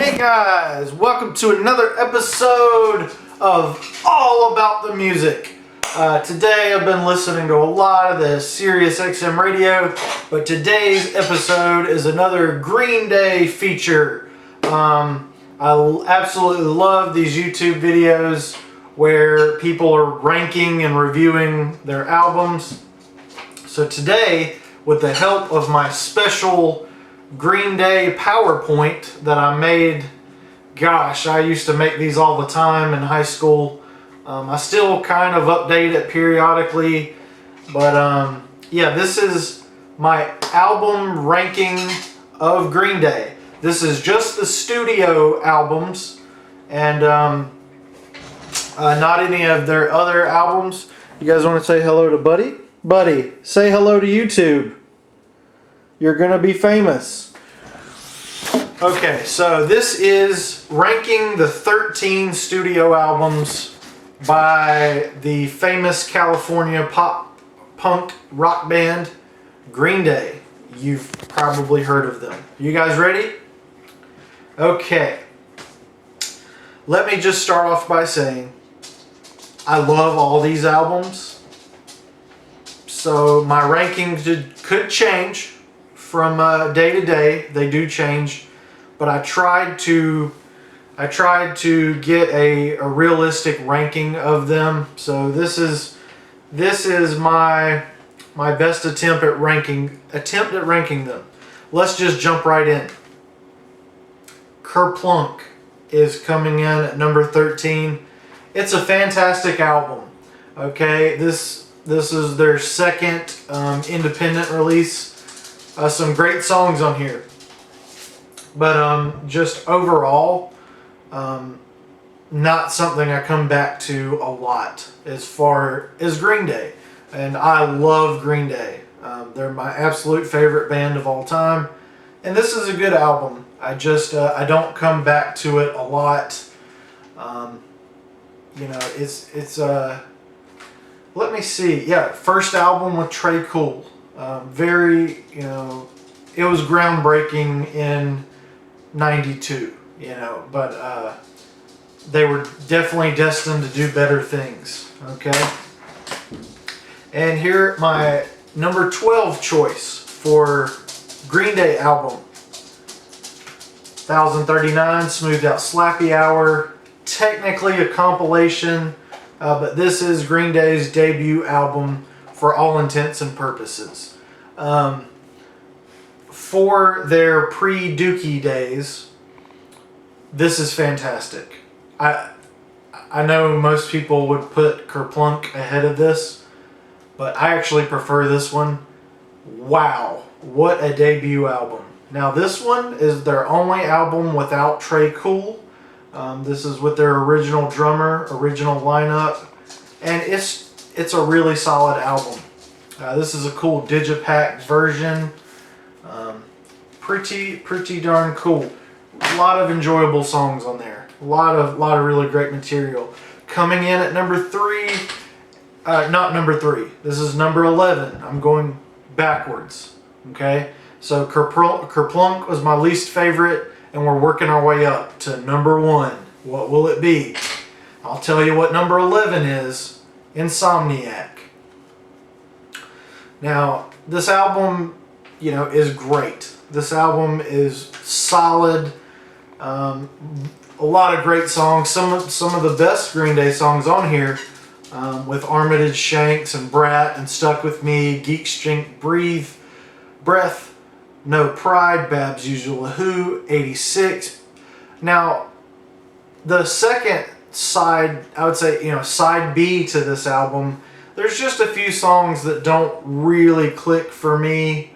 Hey guys, welcome to another episode of All About the Music. Today I've been listening to a lot of the Sirius XM radio, but today's episode is another Green Day feature. I absolutely love these YouTube videos where people are ranking and reviewing their albums. So today, with the help of my special Green Day PowerPoint that I made, gosh, I used to make these all the time in high school. I still kind of update it periodically, but yeah, this is my album ranking of Green Day. This is just the studio albums and not any of their other albums. You guys want to say hello to Buddy? Buddy, say hello to YouTube. You're gonna be famous. Okay, so this is ranking the 13 studio albums by the famous California pop punk rock band Green Day. You've probably heard of them. You guys ready? Okay. Let me just start off by saying I love all these albums. So my rankings could change from day to day. They do change, but I tried to get a realistic ranking of them. So this is my best attempt at ranking them. Let's just jump right in. Kerplunk is coming in at number 13. It's a fantastic album. Okay, this is their second independent release. Some great songs on here, but just overall, not something I come back to a lot as far as Green Day. And I love Green Day. They're my absolute favorite band of all time, and this is a good album. I just I don't come back to it a lot. You know, it's let me see. Yeah, first album with Tré Cool. Very, you know, it was groundbreaking in '92, you know, but they were definitely destined to do better things, okay? And here, my number 12 choice for Green Day album. 1039, Smoothed Out Slappy Hour, technically a compilation, but this is Green Day's debut album for all intents and purposes. For their pre-Dookie days, this is fantastic. I know most people would put Kerplunk ahead of this, but I actually prefer this one. Wow, what a debut album. Now this one is their only album without Tré Cool. This is with their original drummer, original lineup, and it's a really solid album. This is a cool digipack version. Pretty darn cool. A lot of enjoyable songs on there. A lot of really great material. Coming in at number 3, not number 3. This is number 11. I'm going backwards. Okay, so Kerplunk was my least favorite, and we're working our way up to number 1. What will it be? I'll tell you what number 11 is. Insomniac. Now, this album, you know, is great. This album is solid. A lot of great songs. Some of the best Green Day songs on here, with Armitage Shanks and Brat and Stuck With Me, Geek Stink Breath, No Pride, Babs Usual Who, 86. Now, the second side, I would say, you know, side B to this album, there's just a few songs that don't really click for me.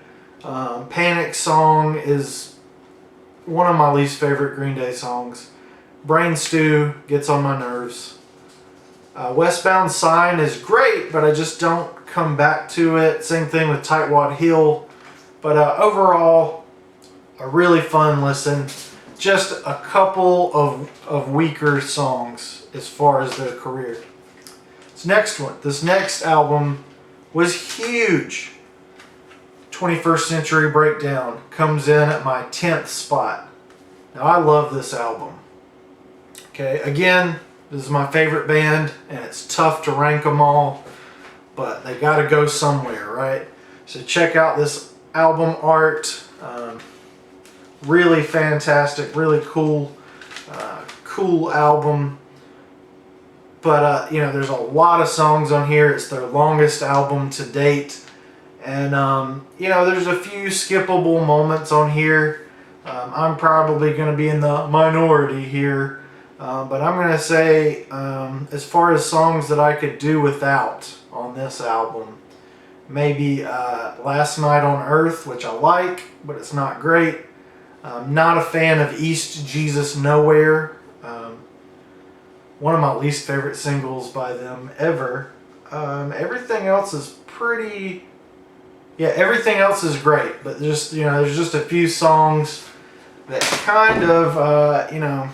Panic Song is one of my least favorite Green Day songs. Brain Stew gets on my nerves. Westbound Sign is great, but I just don't come back to it. Same thing with Tightwad Heel. But overall, a really fun listen. Just a couple of weaker songs as far as their career. This next album was huge. 21st Century Breakdown comes in at my 10th spot. Now I love this album. Okay, again, this is my favorite band, and it's tough to rank them all, but they got to go somewhere, right? So check out this album art. Really fantastic, really cool, cool album. But you know, there's a lot of songs on here. It's their longest album to date, and you know, there's a few skippable moments on here. I'm probably going to be in the minority here, but I'm going to say, as far as songs that I could do without on this album, maybe Last Night on Earth, which I like, but it's not great. Not a fan of East Jesus Nowhere. One of my least favorite singles by them ever. Everything else is pretty... Yeah, everything else is great, but just, you know, there's just a few songs that kind of, you know,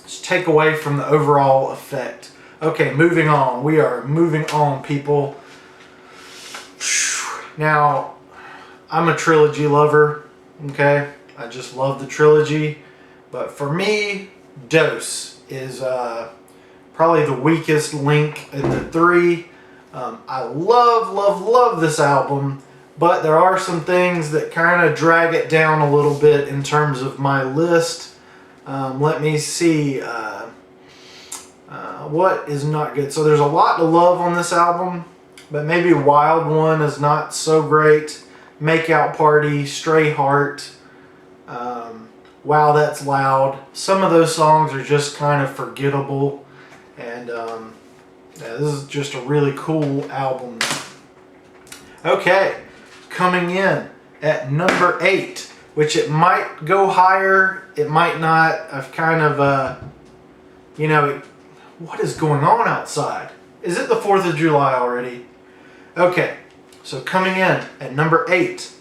just take away from the overall effect. Okay, moving on. We are moving on, people. Now, I'm a trilogy lover, okay? I just love the trilogy, but for me, Dose is probably the weakest link in the three. I love this album, but there are some things that kind of drag it down a little bit in terms of my list. Let me see what is not good. So there's a lot to love on this album, but maybe Wild One is not so great. Make Out Party, Stray Heart, Wow That's Loud. Some of those songs are just kind of forgettable, and yeah, this is just a really cool album. Okay, coming in at number 8, which it might go higher, it might not. I've kind of, you know, what is going on outside? Is it the 4th of July already? Okay, so coming in at number 8.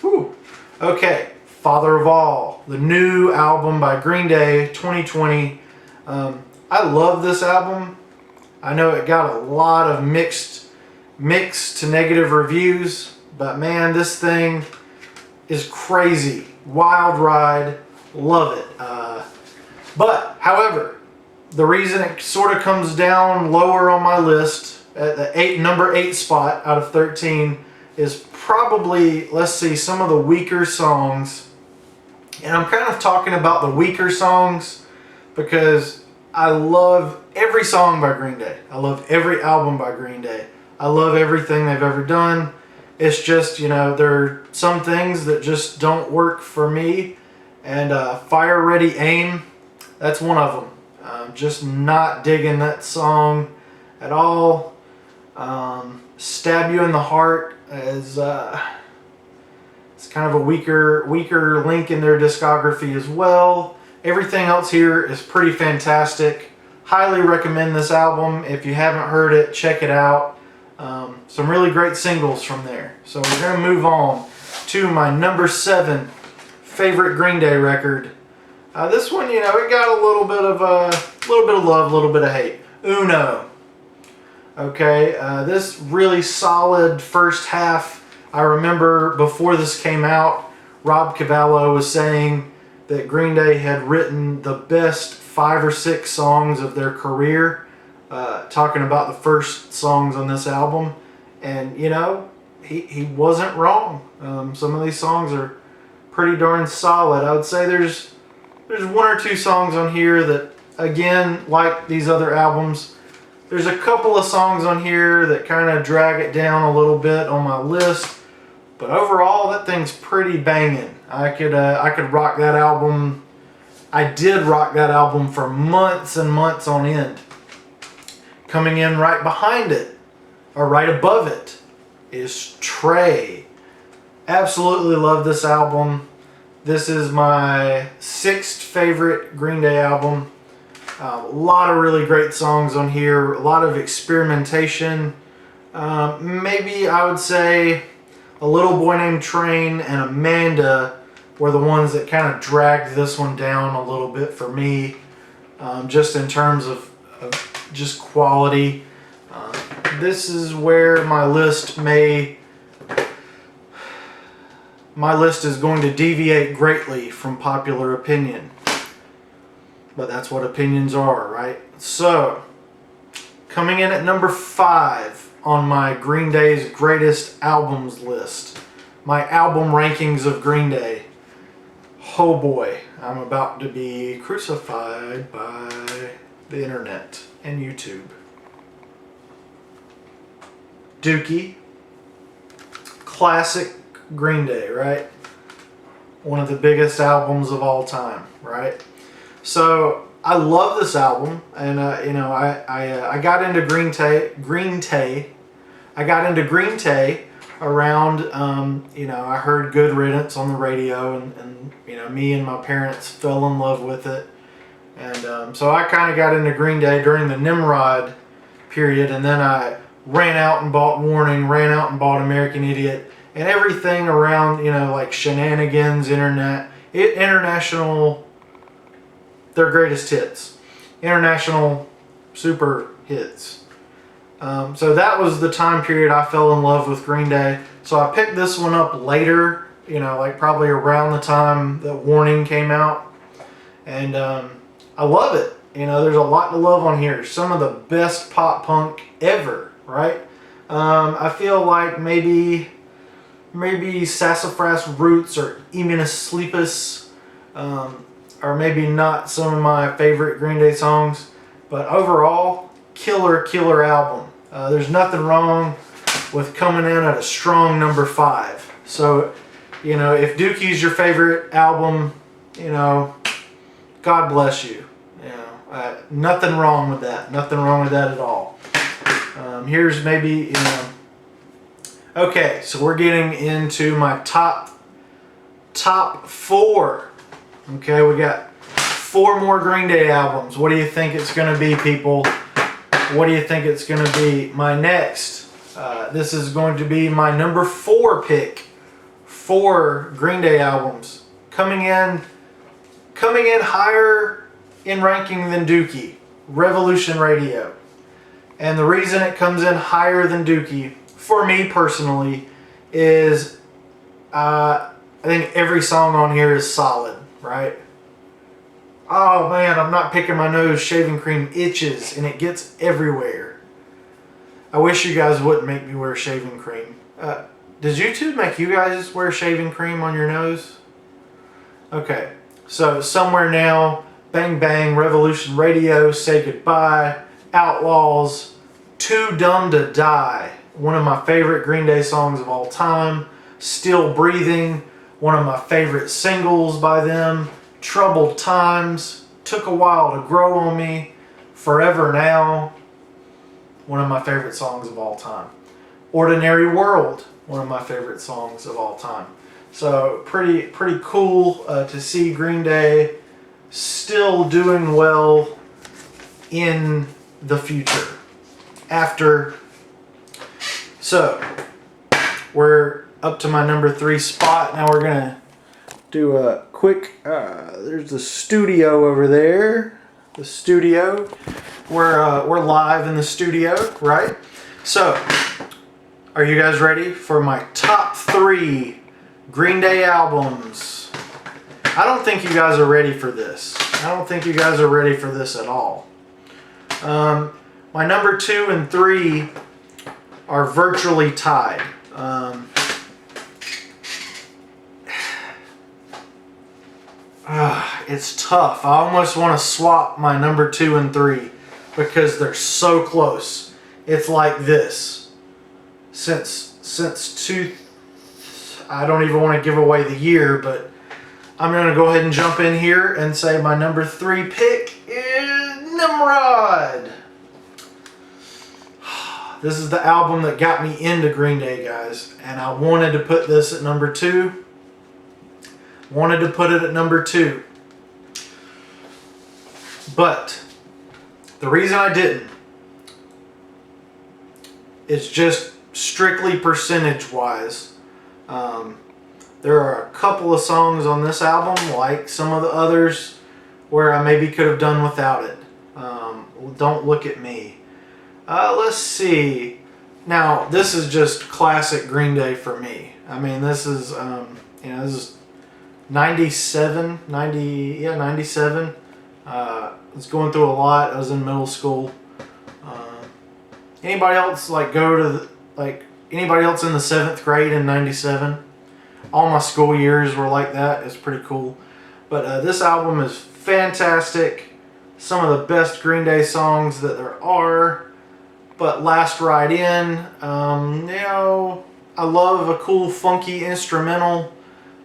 Whew. Okay, Father of All, the new album by Green Day, 2020. I love this album. I know it got a lot of mixed to negative reviews, but man, this thing is crazy. Wild ride, love it. But, however, the reason it sort of comes down lower on my list at the number 8 spot out of 13 is probably, let's see, some of the weaker songs. And I'm kind of talking about the weaker songs because I love every song by Green Day. I love every album by Green Day. I love everything they've ever done. It's just, you know, there are some things that just don't work for me. And Fire Ready Aim, that's one of them. I'm just not digging that song at all. Stab You in the Heart is it's kind of a weaker link in their discography as well. Everything else here is pretty fantastic. Highly recommend this album. If you haven't heard it, check it out. Some really great singles from there. So we're going to move on to my number 7 favorite Green Day record. This one, you know, it got a little bit of love, a little bit of hate. Uno. Okay, this really solid first half. I remember before this came out, Rob Cavallo was saying that Green Day had written the best 5 or 6 songs of their career, talking about the first songs on this album. And, you know, he wasn't wrong. Some of these songs are pretty darn solid. I would say there's 1 or 2 songs on here that, again, like these other albums, there's a couple of songs on here that kind of drag it down a little bit on my list. But overall, that thing's pretty banging. I could rock that album. I did rock that album for months and months on end. Coming in right behind it, or right above it, is Trey. Absolutely love this album. This is my 6th favorite Green Day album. A lot of really great songs on here. A lot of experimentation. Maybe I would say A Little Boy Named Train and Amanda were the ones that kind of dragged this one down a little bit for me, just in terms of just quality. This is where my list may my list is going to deviate greatly from popular opinion. But that's what opinions are, right? So, coming in at number 5 on my Green Day's greatest albums list, my album rankings of Green Day. Oh boy, I'm about to be crucified by the internet and YouTube. Dookie. Classic Green Day, right? One of the biggest albums of all time, right? So I love this album, and I got into Green Day. I got into Green Day around I heard Good Riddance on the radio, and me and my parents fell in love with it, and so I kind of got into Green Day during the Nimrod period, and then I ran out and bought Warning, ran out and bought American Idiot, and everything around, like Shenanigans, International, their greatest hits, International super hits. So that was the time period I fell in love with Green Day. So I picked this one up later, like probably around the time that Warning came out, and I love it. There's a lot to love on here. Some of the best pop punk ever. Right? I feel like maybe Sassafras Roots or Eminus Sleepus are maybe not some of my favorite Green Day songs, but overall, killer album. There's nothing wrong with coming in at a strong number 5. So, if Dookie's your favorite album, God bless you. Nothing wrong with that. Nothing wrong with that at all. Here's maybe, okay, so we're getting into my top 4. Okay, we got 4 more Green Day albums. What do you think it's going to be, people? What do you think it's going to be? My next, this is going to be my number 4 pick. 4 Green Day albums coming in higher in ranking than Dookie. Revolution Radio. And the reason it comes in higher than Dookie, for me personally, is I think every song on here is solid, right? Oh man, I'm not picking my nose. Shaving cream itches and it gets everywhere. I wish you guys wouldn't make me wear shaving cream. Does YouTube make you guys wear shaving cream on your nose? Okay, so Somewhere Now, Bang Bang, Revolution Radio, Say Goodbye, Outlaws, Too Dumb to Die, one of my favorite Green Day songs of all time, Still Breathing, one of my favorite singles by them, Troubled Times, Took a While to Grow on Me, Forever Now, one of my favorite songs of all time, Ordinary World, one of my favorite songs of all time. So pretty cool to see Green Day still doing well in the future. So we're up to my number 3 spot. Now we're gonna do a quick. There's the studio over there. The studio. We're live in the studio, right? So, are you guys ready for my top 3 Green Day albums? I don't think you guys are ready for this. I don't think you guys are ready for this at all. My number 2 and 3 are virtually tied. It's tough. I almost want to swap my number 2 and 3 because they're so close. It's like this. I don't even want to give away the year, but I'm going to go ahead and jump in here and say my number 3 pick is Nimrod. This is the album that got me into Green Day, guys, and I wanted to put this at number 2. Wanted to put it at number 2. But the reason I didn't is just strictly percentage-wise. There are a couple of songs on this album, like some of the others, where I maybe could have done without it. Don't Look at Me. Let's see. Now, this is just classic Green Day for me. I mean, this is This is 97, 97. I was going through a lot. I was in middle school. Anybody else anybody else in the 7th grade in 97? All my school years were like that. It's pretty cool. But this album is fantastic. Some of the best Green Day songs that there are. But Last Ride In, I love a cool funky instrumental,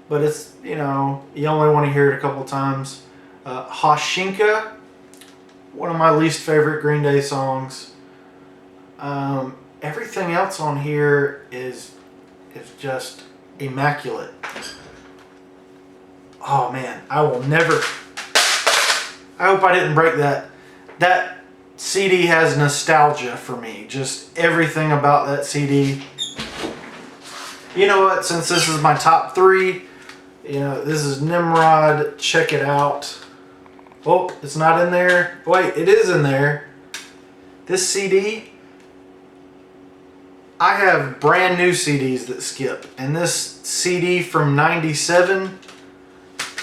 but it's, you only want to hear it a couple times. Hashinka, one of my least favorite Green Day songs. Everything else on here is just immaculate. Oh man, I hope I didn't break that. That CD has nostalgia for me. Just everything about that CD. You know what? Since this is my top 3, this is Nimrod. Check it out. Oh, it's not in there. Wait, it is in there. This CD, I have brand new CDs that skip, and this CD from 97,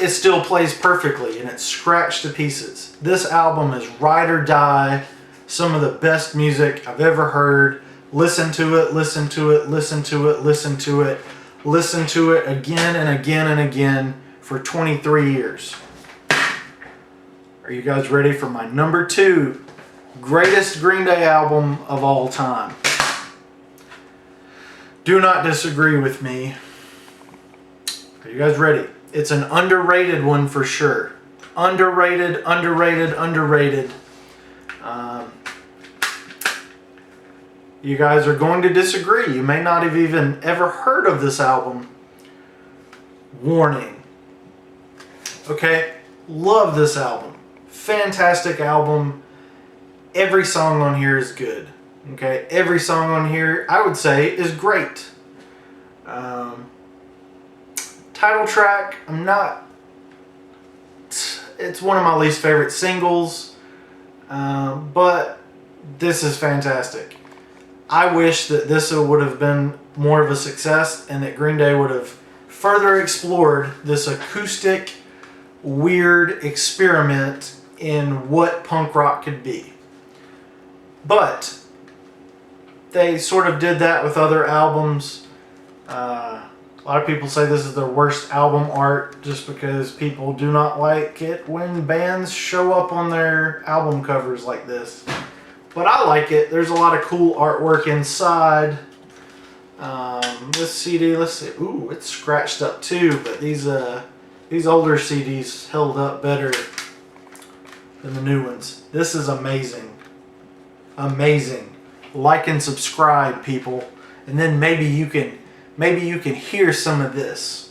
it still plays perfectly, and it's scratched to pieces. This album is ride or die, some of the best music I've ever heard. Listen to it, listen to it, listen to it, listen to it, listen to it again and again and again for 23 years. Are you guys ready for my number 2 greatest Green Day album of all time? Do not disagree with me. Are you guys ready? It's an underrated one for sure. Underrated, underrated, underrated. You guys are going to disagree. You may not have even ever heard of this album. Warning. Okay? Love this album. Fantastic album. Every song on here is good. Okay? Every song on here, I would say, is great. Title track, it's one of my least favorite singles, but this is fantastic. I wish that this would have been more of a success and that Green Day would have further explored this acoustic, weird experiment in what punk rock could be. But they sort of did that with other albums. A lot of people say this is their worst album art just because people do not like it when bands show up on their album covers like this. But I like it. There's a lot of cool artwork inside. This CD, let's see. Ooh, it's scratched up too, but these older CDs held up better than the new ones. This is amazing. Amazing. Like and subscribe, people. And then maybe you can hear some of this.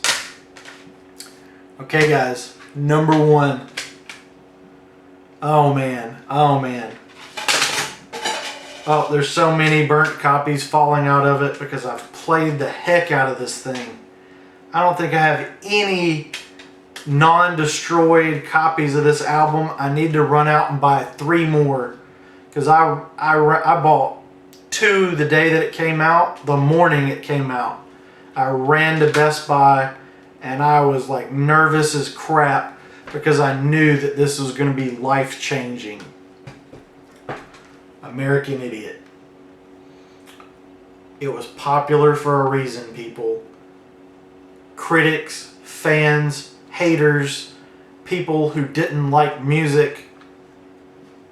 Okay, guys. Number 1. Oh man. Oh man. Oh, there's so many burnt copies falling out of it because I've played the heck out of this thing. I don't think I have any non-destroyed copies of this album. I need to run out and buy 3 more because I bought 2 the day that it came out, the morning it came out. I ran to Best Buy and I was like nervous as crap because I knew that this was going to be life-changing. American Idiot. It was popular for a reason, people. Critics, fans, haters, people who didn't like music,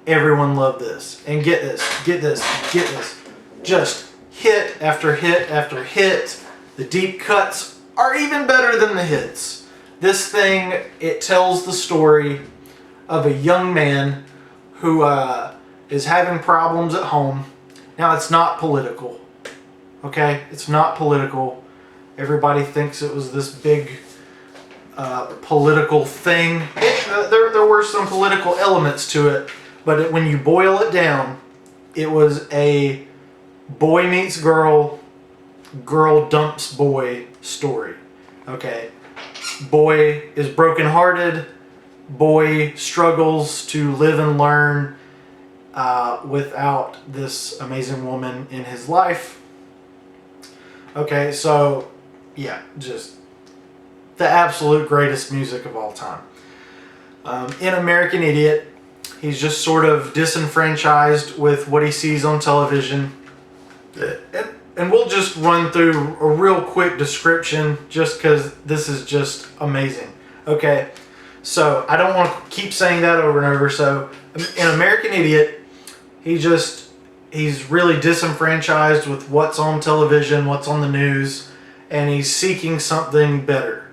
everyone loved this. And get this, get this, get this. Just hit after hit after hit. The deep cuts are even better than the hits. This thing, it tells the story of a young man who is having problems at home. Now, it's not political, okay? It's not political. Everybody thinks it was this big political thing. There were some political elements to it, but when you boil it down, it was a boy meets girl, girl dumps boy story, okay? Boy is brokenhearted, boy struggles to live and learn without this amazing woman in his life. Okay, so yeah, just the absolute greatest music of all time. In American Idiot, he's just sort of disenfranchised with what he sees on television. And we'll just run through a real quick description just because this is just amazing. Okay, so I don't want to keep saying that over and over. So in American Idiot, he's really disenfranchised with what's on television, what's on the news, and he's seeking something better.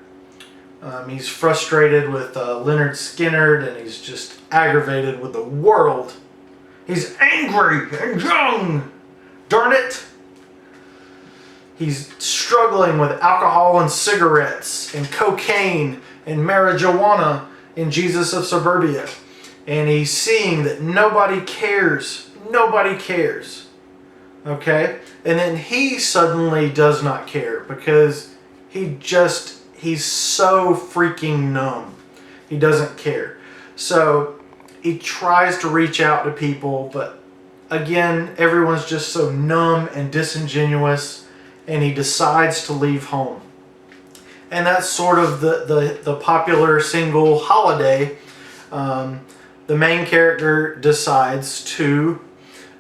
He's frustrated with Leonard Skinner, and he's just aggravated with the world. He's angry and young. Darn it. He's struggling with alcohol and cigarettes and cocaine and marijuana in Jesus of Suburbia. And he's seeing that nobody cares. Nobody cares. Okay? And then he suddenly does not care because he's so freaking numb. He doesn't care. So he tries to reach out to people, but again, everyone's just so numb and disingenuous, and he decides to leave home. And that's sort of the popular single Holiday. The main character decides to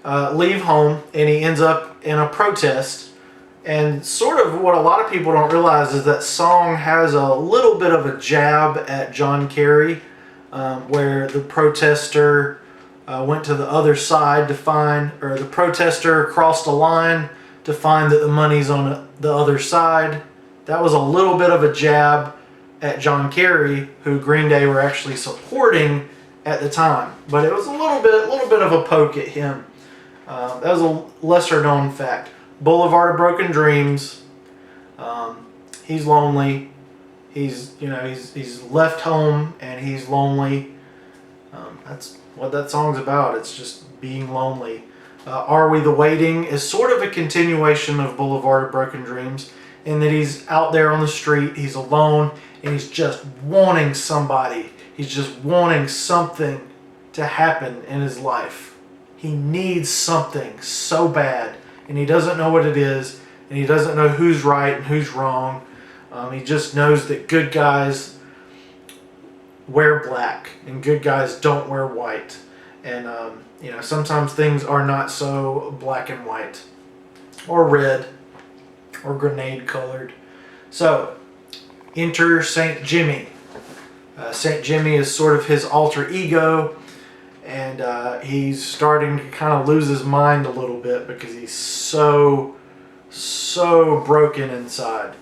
leave home, and he ends up in a protest. And sort of what a lot of people don't realize is that song has a little bit of a jab at John Kerry, where the protester went to the other side to find, or the protester crossed a line to find that the money's on the other side. That was a little bit of a jab at John Kerry, who Green Day were actually supporting at the time. But it was a little bit of a poke at him. That was a lesser known fact. Boulevard of Broken Dreams. He's lonely. He's left home and he's lonely. That's what that song's about. It's just being lonely. Are We the Waiting is sort of a continuation of Boulevard of Broken Dreams, in that he's out there on the street, he's alone, and he's just wanting somebody. He's just wanting something to happen in his life. He needs something so bad, and he doesn't know what it is, and he doesn't know who's right and who's wrong. He just knows that good guys wear black and good guys don't wear white. And sometimes things are not so black and white or red or grenade colored. So enter St. Jimmy. St. Jimmy is sort of his alter ego, and he's starting to kind of lose his mind a little bit because he's so broken inside.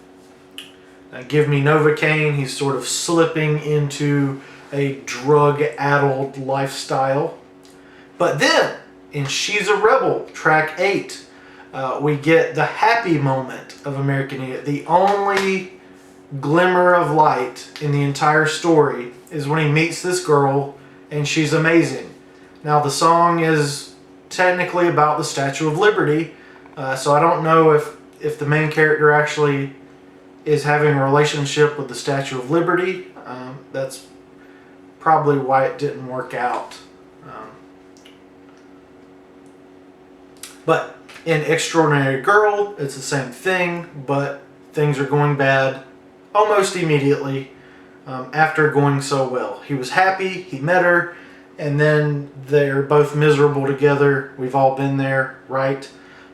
Give me Novocaine. He's sort of slipping into a drug-addled lifestyle. But then, in She's a Rebel, track 8, we get the happy moment of American Idiot. The only glimmer of light in the entire story is when he meets this girl, and she's amazing. Now, the song is technically about the Statue of Liberty, so I don't know if the main character actually is having a relationship with the Statue of Liberty. That's probably why it didn't work out. But in Extraordinary Girl, it's the same thing, but things are going bad almost immediately after going so well. He was happy, he met her, and then they're both miserable together. We've all been there, right?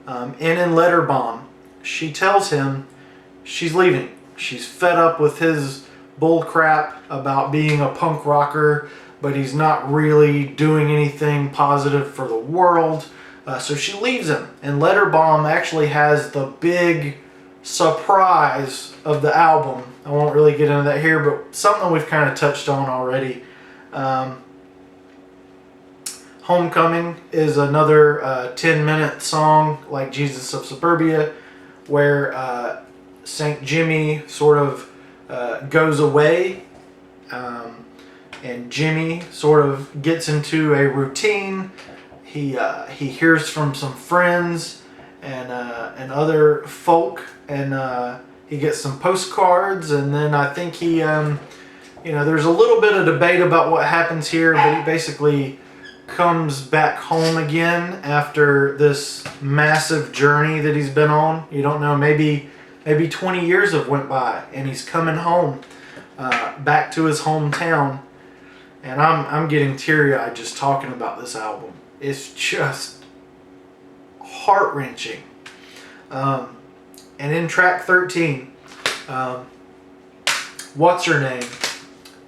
And in Letter Bomb, she tells him she's leaving. She's fed up with his bull crap about being a punk rocker, but he's not really doing anything positive for the world. So she leaves him. And Letter Bomb actually has the big surprise of the album. I won't really get into that here, but something we've kind of touched on already. Homecoming is another 10-minute song like Jesus of Suburbia, where St. Jimmy sort of goes away, and Jimmy sort of gets into a routine. He hears from some friends and other folk, and he gets some postcards, and then I think he there's a little bit of debate about what happens here, but he basically comes back home again after this massive journey that he's been on. You don't know, maybe 20 years have went by and he's coming home, back to his hometown. And I'm getting teary-eyed just talking about this album. It's just heart-wrenching. And in track 13, what's her name?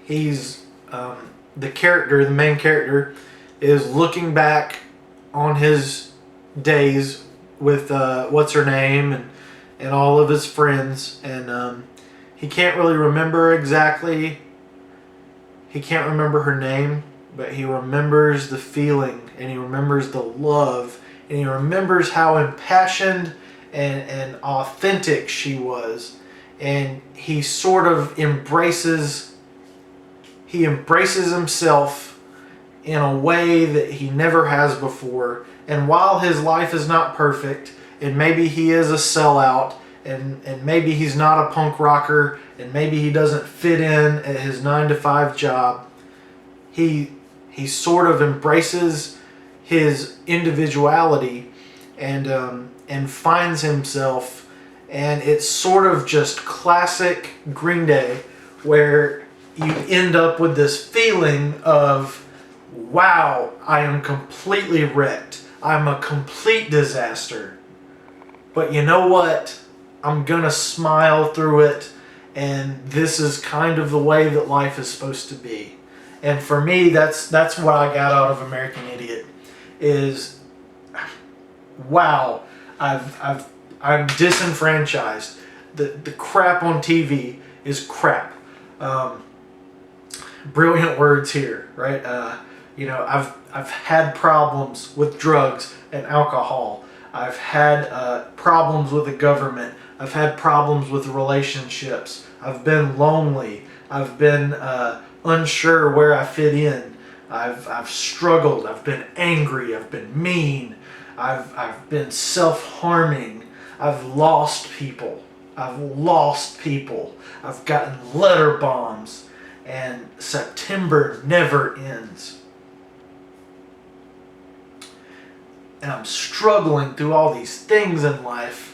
He's the main character, is looking back on his days with what's her name and all of his friends, and he can't really remember exactly. He can't remember her name, but he remembers the feeling, and he remembers the love, and he remembers how impassioned and authentic she was, and he sort of embraces himself in a way that he never has before. And while his life is not perfect, and maybe he is a sellout, and maybe he's not a punk rocker, and maybe he doesn't fit in at his 9-to-5 job, he sort of embraces his individuality and finds himself. And it's sort of just classic Green Day, where you end up with this feeling of, wow, I am completely wrecked. I'm a complete disaster. But you know what? I'm gonna smile through it, and this is kind of the way that life is supposed to be. And for me, that's what I got out of American Idiot. Is, wow, I'm disenfranchised. The crap on TV is crap. Brilliant words here, right? I've had problems with drugs and alcohol. I've had problems with the government. I've had problems with relationships. I've been lonely. I've been unsure where I fit in. I've struggled. I've been angry. I've been mean. I've been self-harming. I've lost people. I've gotten letter bombs. And September never ends. And I'm struggling through all these things in life.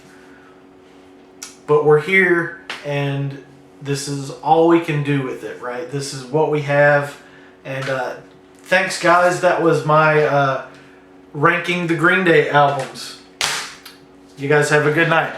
But we're here, and this is all we can do with it, right? This is what we have. And thanks, guys. That was my ranking the Green Day albums. You guys have a good night.